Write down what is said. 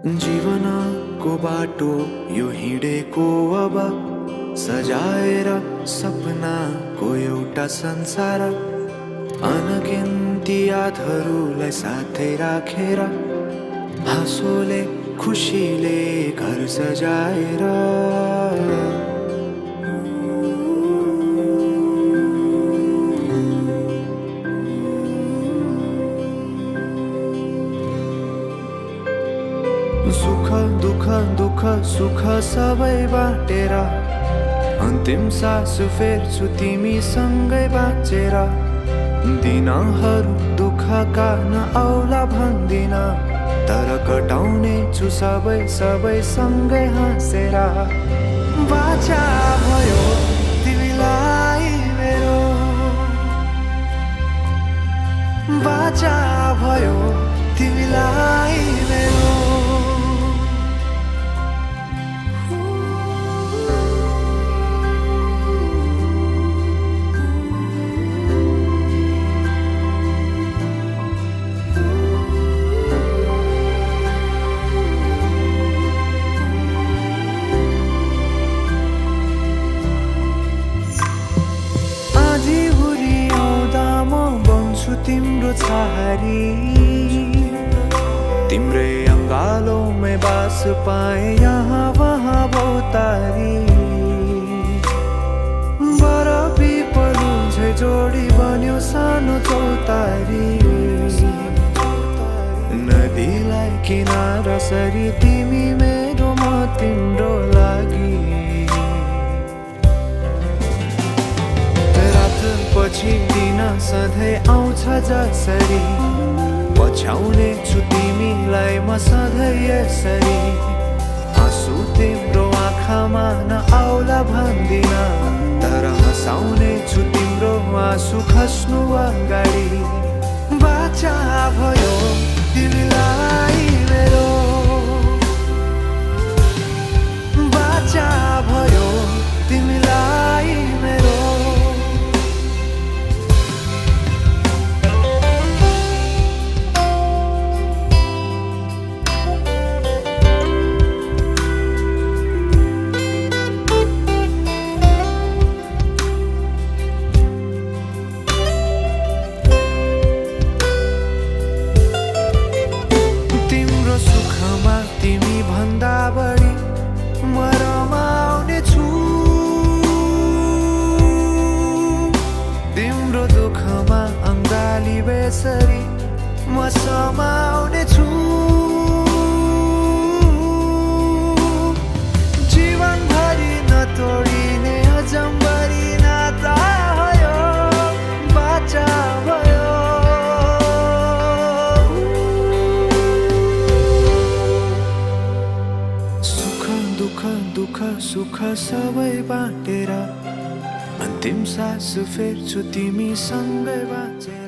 जीवनको बाटो यो हिँडेको अब सजाएर सपनाको एउटा संसार अनगिन्ती यादहरूलाई साथै राखेर हाँसोले खुसीले घर सजाएर सुख दुख सुख सबै बाटेर अन्तिम सास फेर्छु तिमीसँगै बाँचेर दिनहरू दुःखका नआउला भन्दिन तर कटाउने छु सबै सँगै हाँसेर बाचा भयो तिमीलाई मेरो बाचा भयो तिमीलाई मेरो तिम्रो छहारी तिम्रै अंगालों में बास पाए यहाँ वहाँ बहुतारी बर पिपलु झै जोडी बन्यो सानो चौतारी नदीलाई किनारा सरी तिमी मेरो म तिम्रो लागि पछि दिन सधैँ आउँछ जसरी पछ्याउने छु तिमीलाई म सधैँ यसरी आँसु तिम्रो आँखामा नआउला भन्दिन तर हँसाउने छु तिम्रो आँसु खस्नु अगाडि बाचा भयो तिमीलाई मेरो बाचा भयो तिमीलाई मेरो तिमी भन्दा बढी म रमाउने छु तिम्रो दुःखमा अंगाली बेसरी म समाउने छु जीवनभरि नतोडिने अजम्बरी नाता भयो बाचा भयो दुःख सुख सबै बाटेर अन्तिम सास फेर्छु तिमीसँगै बाँचेर